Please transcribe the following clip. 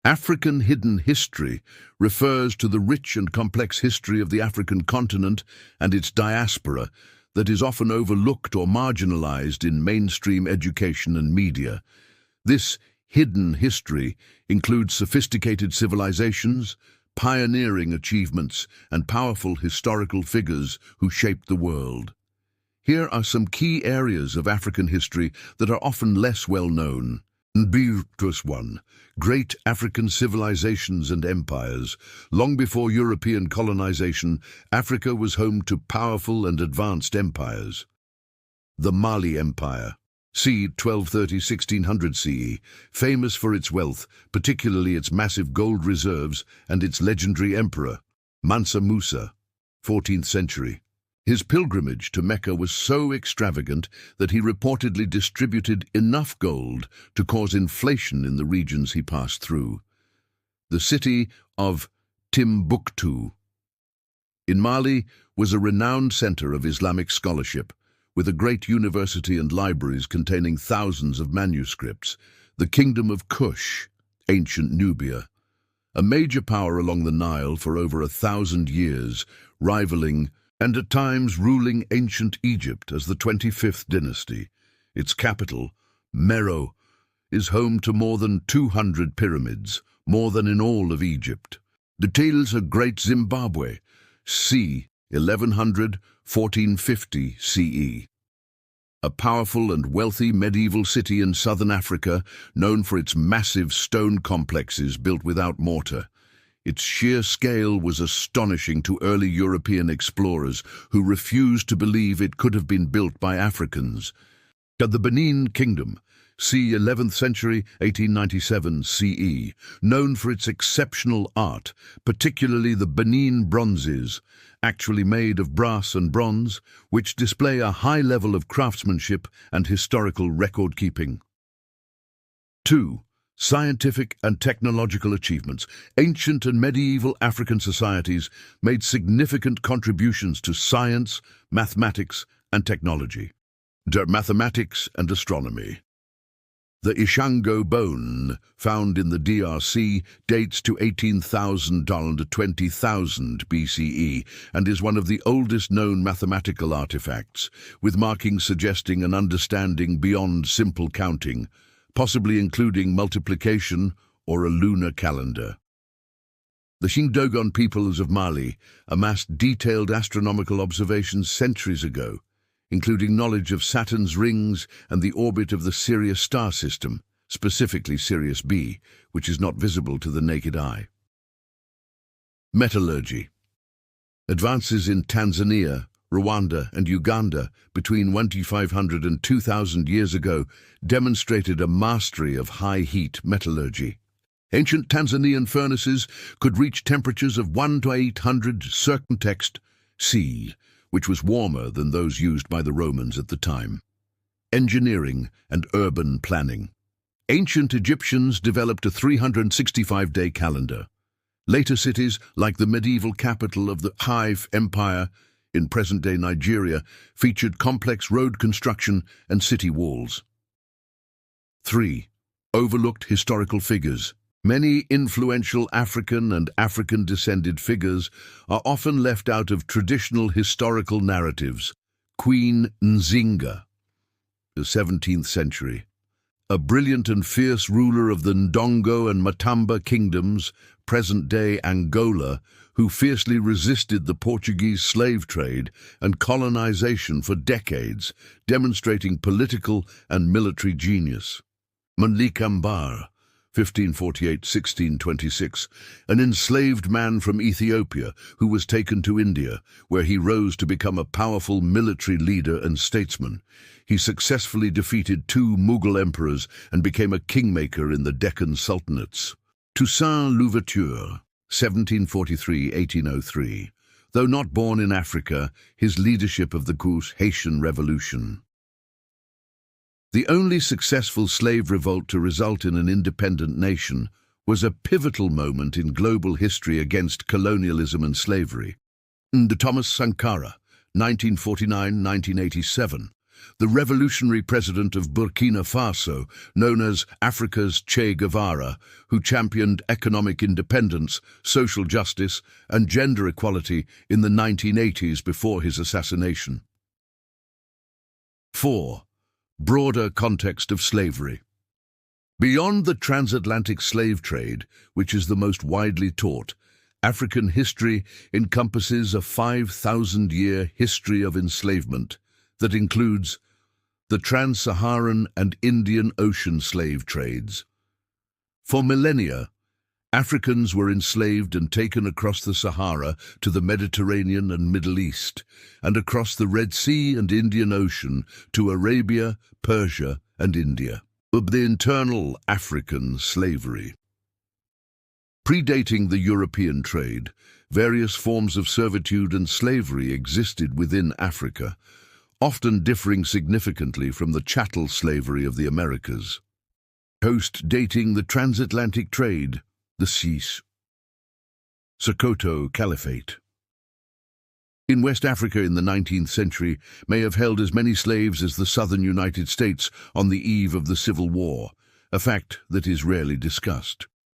African hidden history refers to the rich and complex history of the African continent and its diaspora that is often overlooked or marginalized in mainstream education and media. This hidden history includes sophisticated civilizations, pioneering achievements, and powerful historical figures who shaped the world. Here are some key areas of African history that are often less well known. Nbirtus 1. Great African civilizations and empires. Long before European colonization, Africa was home to powerful and advanced empires. The Mali Empire, c. 1230–1600 CE, famous for its wealth, particularly its massive gold reserves and its legendary emperor, Mansa Musa, 14th century. His pilgrimage to Mecca was so extravagant that he reportedly distributed enough gold to cause inflation in the regions he passed through. The city of Timbuktu in Mali was a renowned center of Islamic scholarship, with a great university and libraries containing thousands of manuscripts. The Kingdom of Kush, ancient Nubia, a major power along the Nile for over 1,000 years, rivaling and at times ruling ancient Egypt as the 25th dynasty. Its capital, Meroe, is home to more than 200 pyramids, more than in all of Egypt. Details of Great Zimbabwe, c. 1100–1450 CE. A powerful and wealthy medieval city in southern Africa, known for its massive stone complexes built without mortar. Its sheer scale was astonishing to early European explorers who refused to believe it could have been built by Africans. The Benin Kingdom, c. 11th century, 1897 CE, known for its exceptional art, particularly the Benin bronzes, actually made of brass and bronze, which display a high level of craftsmanship and historical record-keeping. 2. Scientific and technological achievements. Ancient and medieval African societies made significant contributions to science, mathematics, and technology. Mathematics and astronomy. The Ishango bone, found in the DRC, dates to 18,000 to 20,000 BCE and is one of the oldest known mathematical artifacts, with markings suggesting an understanding beyond simple counting, possibly including multiplication or a lunar calendar. The Shindogon peoples of Mali amassed detailed astronomical observations centuries ago, including knowledge of Saturn's rings and the orbit of the Sirius star system, specifically Sirius B, which is not visible to the naked eye. Metallurgy. Advances in Tanzania, Rwanda, and Uganda between 1,500 and 2,000 years ago demonstrated a mastery of high-heat metallurgy. Ancient Tanzanian furnaces could reach temperatures of 1 to 800 circumtext C, which was warmer than those used by the Romans at the time. Engineering and urban planning. Ancient Egyptians developed a 365-day calendar. Later cities, like the medieval capital of the Hive Empire in present-day Nigeria, featured complex road construction and city walls. 3. Overlooked historical figures. Many influential African and African-descended figures are often left out of traditional historical narratives. Queen Nzinga, the 17th century. A brilliant and fierce ruler of the Ndongo and Matamba kingdoms, present-day Angola, who fiercely resisted the Portuguese slave trade and colonization for decades, demonstrating political and military genius. Manlikambar, 1548–1626, an enslaved man from Ethiopia who was taken to India, where he rose to become a powerful military leader and statesman. He successfully defeated 2 Mughal emperors and became a kingmaker in the Deccan Sultanates. Toussaint Louverture, 1743–1803. Though not born in Africa, his leadership of the Haitian Revolution. The only successful slave revolt to result in an independent nation was a pivotal moment in global history against colonialism and slavery. Thomas Sankara, 1949–1987, the revolutionary president of Burkina Faso, known as Africa's Che Guevara, who championed economic independence, social justice, and gender equality in the 1980s before his assassination. 4. Broader context of slavery. Beyond the transatlantic slave trade, which is the most widely taught, African history encompasses a 5,000-year history of enslavement that includes the trans-Saharan and Indian Ocean slave trades. For millennia, Africans were enslaved and taken across the Sahara to the Mediterranean and Middle East, and across the Red Sea and Indian Ocean to Arabia, Persia, and India. The internal African slavery. Predating the European trade, various forms of servitude and slavery existed within Africa, often differing significantly from the chattel slavery of the Americas. Post-dating the transatlantic trade, the Sis. Sokoto Caliphate. In West Africa in the 19th century may have held as many slaves as the southern United States on the eve of the Civil War, a fact that is rarely discussed.